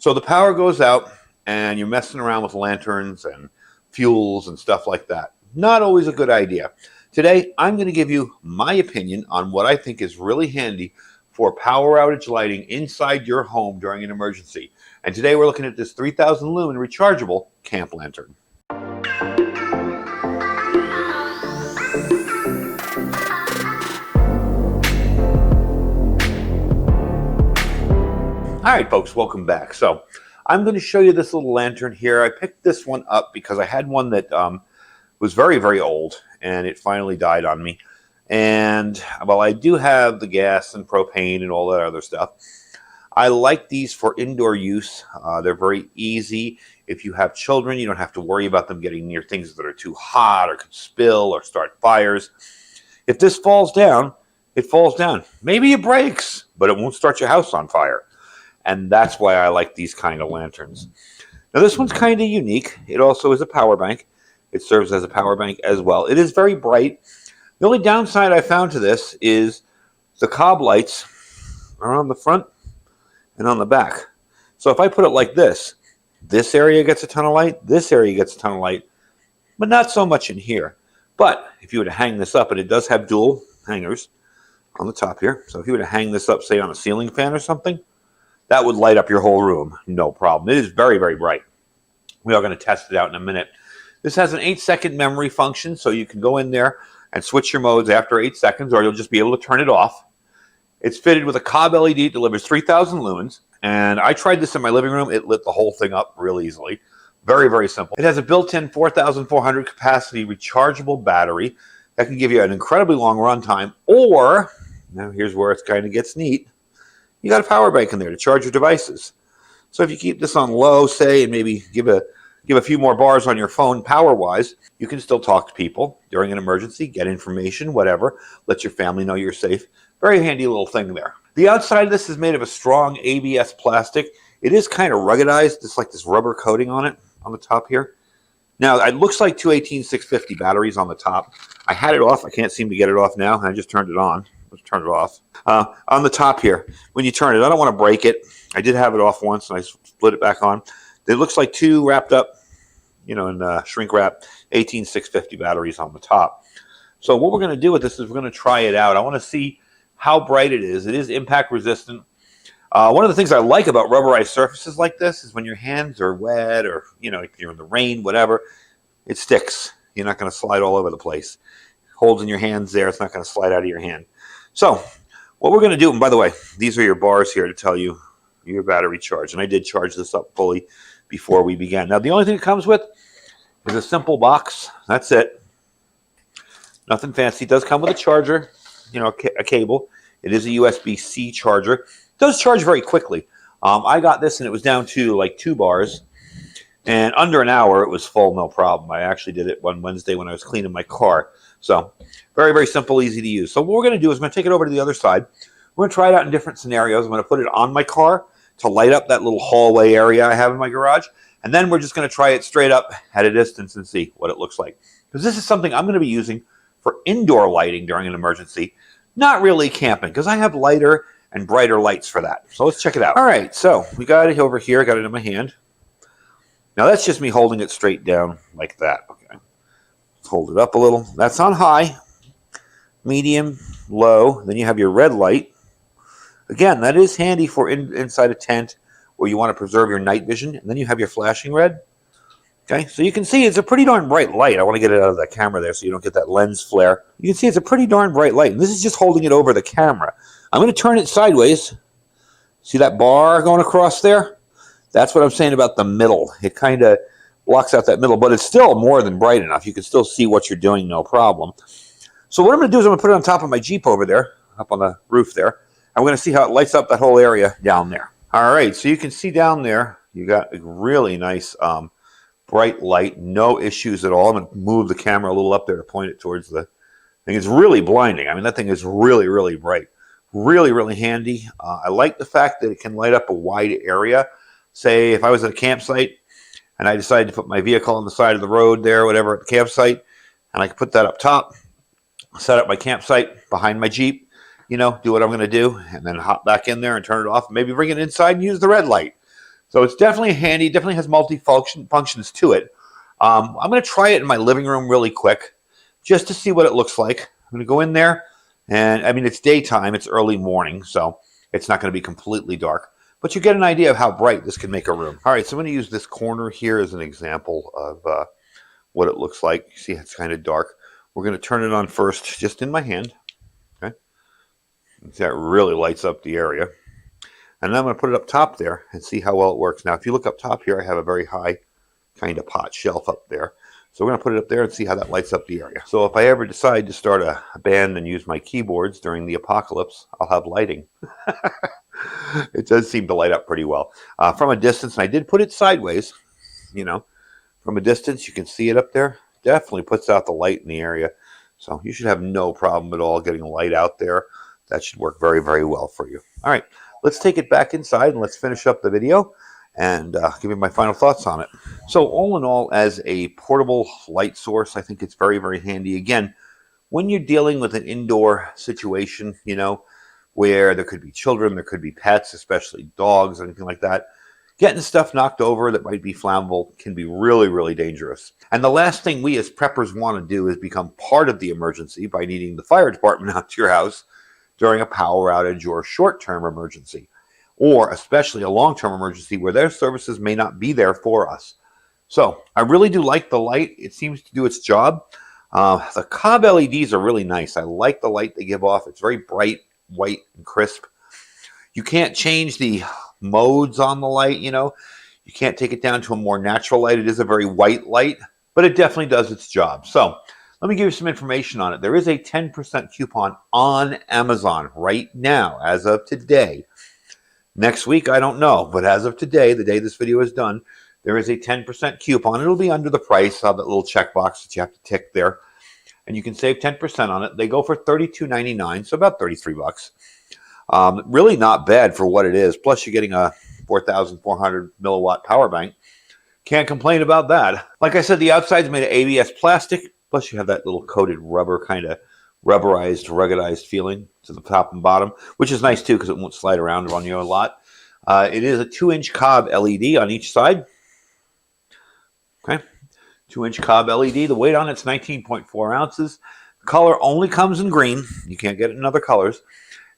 So the power goes out and you're messing around with lanterns and fuels and stuff like that. Not always a good idea. Today, I'm going to give you my opinion on what I think is really handy for power outage lighting inside your home during an emergency. And today we're looking at this 3000 lumen rechargeable camp lantern. All right, folks, welcome back. So I'm going to show you this little lantern here. I picked this one up because I had one that was very, very old, and it finally died on me. And while I do have the gas and propane and all that other stuff, I like these for indoor use. They're very easy. If you have children, you don't have to worry about them getting near things that are too hot or could spill or start fires. If this falls down, it falls down. Maybe it breaks, but it won't start your house on fire. And that's why I like these kind of lanterns. Now this one's kind of unique. It also is a power bank. It serves as a power bank as well. It is very bright. The only downside I found to this is the cob lights are on the front and on the back. So if I put it like this area gets a ton of light, this area gets a ton of light, but not so much in here. But if you were to hang this up, and it does have dual hangers on the top here. So if you were to hang this up, say on a ceiling fan or something, that would light up your whole room, no problem. It is very, very bright. We are going to test it out in a minute. This has an 8-second memory function, so you can go in there and switch your modes after 8 seconds, or you'll just be able to turn it off. It's fitted with a cob LED. It delivers 3000 lumens, and I tried this in my living room. It lit the whole thing up real easily. Very, very simple. It has a built-in 4,400 capacity rechargeable battery that can give you an incredibly long runtime, or, now here's where it kind of gets neat, you got a power bank in there to charge your devices. So if you keep this on low, say, and maybe give a few more bars on your phone power-wise, you can still talk to people during an emergency, get information, whatever. Let your family know you're safe. Very handy little thing there. The outside of this is made of a strong ABS plastic. It is kind of ruggedized. It's like this rubber coating on it on the top here. Now, it looks like two 18650 batteries on the top. I had it off. I can't seem to get it off now. I just turned it on. Let's turn it off. On the top here, when you turn it, I don't want to break it. I did have it off once, and I split it back on. It looks like two wrapped up, in shrink wrap 18650 batteries on the top. So what we're going to do with this is we're going to try it out. I want to see how bright it is. It is impact resistant. One of the things I like about rubberized surfaces like this is when your hands are wet or, if you're in the rain, whatever, it sticks. You're not going to slide all over the place. It holds in your hands there. It's not going to slide out of your hand. So what we're going to do, and by the way, these are your bars here to tell you your battery charge. And I did charge this up fully before we began. Now, the only thing it comes with is a simple box. That's it. Nothing fancy. It does come with a charger, a cable. It is a USB-C charger. It does charge very quickly. I got this and it was down to like 2 bars. And under an hour, it was full, no problem. I actually did it one Wednesday when I was cleaning my car. So very, very simple, easy to use. So what we're going to do is I'm going to take it over to the other side. We're going to try it out in different scenarios. I'm going to put it on my car to light up that little hallway area I have in my garage. And then we're just going to try it straight up at a distance and see what it looks like. Because this is something I'm going to be using for indoor lighting during an emergency, not really camping, because I have lighter and brighter lights for that. So let's check it out. All right, so we got it over here. I got it in my hand. Now that's just me holding it straight down like that. Okay, let's hold it up a little. That's on high, medium, low. Then you have your red light. Again, that is handy for inside a tent where you want to preserve your night vision. And then you have your flashing red. Okay, so you can see it's a pretty darn bright light. I want to get it out of the camera there so you don't get that lens flare. You can see it's a pretty darn bright light. And this is just holding it over the camera. I'm going to turn it sideways. See that bar going across there? That's what I'm saying about the middle. It kind of blocks out that middle, but it's still more than bright enough. You can still see what you're doing, no problem. So what I'm going to do is I'm going to put it on top of my Jeep over there, up on the roof there. I'm going to see how it lights up that whole area down there. All right, so you can see down there, you got a really nice bright light, no issues at all. I'm going to move the camera a little up there to point it towards the thing. It's really blinding. I mean, that thing is really, really bright. Really, really handy. I like the fact that it can light up a wide area. Say if I was at a campsite and I decided to put my vehicle on the side of the road there, whatever, at the campsite, and I could put that up top, set up my campsite behind my Jeep, do what I'm going to do, and then hop back in there and turn it off, and maybe bring it inside and use the red light. So it's definitely handy, definitely has functions to it. I'm going to try it in my living room really quick just to see what it looks like. I'm going to go in there, and I mean, it's daytime, it's early morning, so it's not going to be completely dark. But you get an idea of how bright this can make a room. All right, so I'm going to use this corner here as an example of what it looks like. You see it's kind of dark. We're going to turn it on first, just in my hand. Okay, see, that really lights up the area. And then I'm going to put it up top there and see how well it works. Now, if you look up top here, I have a very high kind of pot shelf up there. So we're going to put it up there and see how that lights up the area. So if I ever decide to start a band and use my keyboards during the apocalypse, I'll have lighting. It does seem to light up pretty well. From a distance, and I did put it sideways, you know, from a distance, you can see it up there. Definitely puts out the light in the area. So you should have no problem at all getting light out there. That should work very, very well for you. All right, let's take it back inside and let's finish up the video and give you my final thoughts on it. So all in all, as a portable light source, I think it's very, very handy. Again, when you're dealing with an indoor situation, you know, where there could be children, there could be pets, especially dogs, anything like that, getting stuff knocked over that might be flammable can be really, really dangerous. And the last thing we as preppers want to do is become part of the emergency by needing the fire department out to your house during a power outage or short-term emergency, or especially a long-term emergency where their services may not be there for us. So I really do like the light. It seems to do its job. The Cobb LEDs are really nice. I like the light they give off. It's very bright, white, and crisp. You can't change the modes on the light, you know. You can't take it down to a more natural light. It is a very white light, but it definitely does its job. So let me give you some information on it. There is a 10% coupon on Amazon right now, as of today. Next week, I don't know, but as of today, the day this video is done, there is a 10% coupon. It'll be under the price of that little checkbox that you have to tick there, and you can save 10% on it. They go for $32.99, so about 33 bucks. Really not bad for what it is. Plus, you're getting a 4,400 milliwatt power bank. Can't complain about that. Like I said, the outside's made of ABS plastic. Plus, you have that little coated rubber, kind of rubberized, ruggedized feeling to the top and bottom, which is nice too because it won't slide around on you a lot. It is a 2-inch Cobb LED on each side. Okay, 2-inch Cobb LED. The weight on it's 19.4 ounces. The color only comes in green. You can't get it in other colors.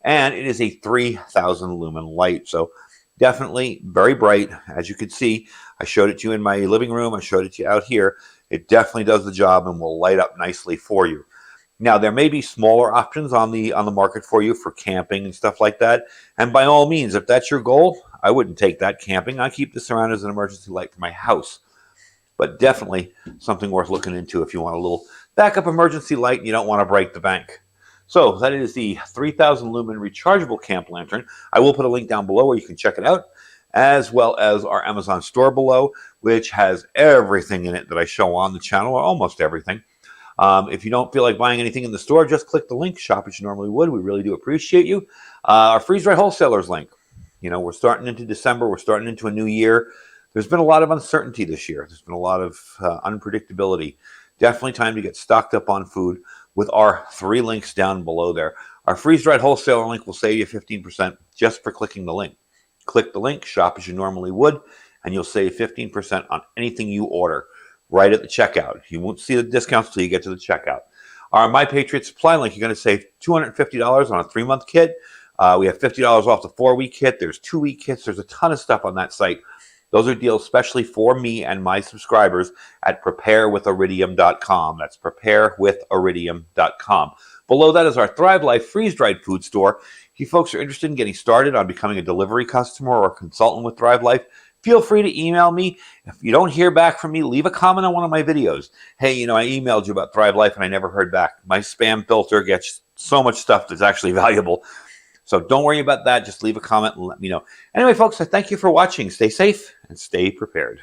And it is a 3,000 lumen light. So definitely very bright. As you can see, I showed it to you in my living room. I showed it to you out here. It definitely does the job and will light up nicely for you. Now, there may be smaller options on the market for you for camping and stuff like that. And by all means, if that's your goal, I wouldn't take that camping. I keep this around as an emergency light for my house. But definitely something worth looking into if you want a little backup emergency light and you don't want to break the bank. So that is the 3,000 lumen rechargeable camp lantern. I will put a link down below where you can check it out, as well as our Amazon store below, which has everything in it that I show on the channel, or almost everything. If you don't feel like buying anything in the store, just click the link, shop as you normally would. We really do appreciate you. Our freeze-dried wholesalers link. You know, we're starting into December. We're starting into a new year. There's been a lot of uncertainty this year. There's been a lot of unpredictability. Definitely time to get stocked up on food with our 3 links down below there. Our freeze-dried wholesaler link will save you 15% just for clicking the link. Click the link, shop as you normally would, and you'll save 15% on anything you order right at the checkout. You won't see the discounts until you get to the checkout. Our My Patriot Supply link, you're going to save $250 on a 3-month kit. We have $50 off the 4-week kit. There's 2-week kits. There's a ton of stuff on that site. Those are deals especially for me and my subscribers at preparewithiridium.com. That's preparewithiridium.com. Below that is our Thrive Life freeze-dried food store. If you folks are interested in getting started on becoming a delivery customer or a consultant with Thrive Life, feel free to email me. If you don't hear back from me, leave a comment on one of my videos. Hey, you know, I emailed you about Thrive Life and I never heard back. My spam filter gets so much stuff that's actually valuable. So don't worry about that. Just leave a comment and let me know. Anyway, folks, I thank you for watching. Stay safe and stay prepared.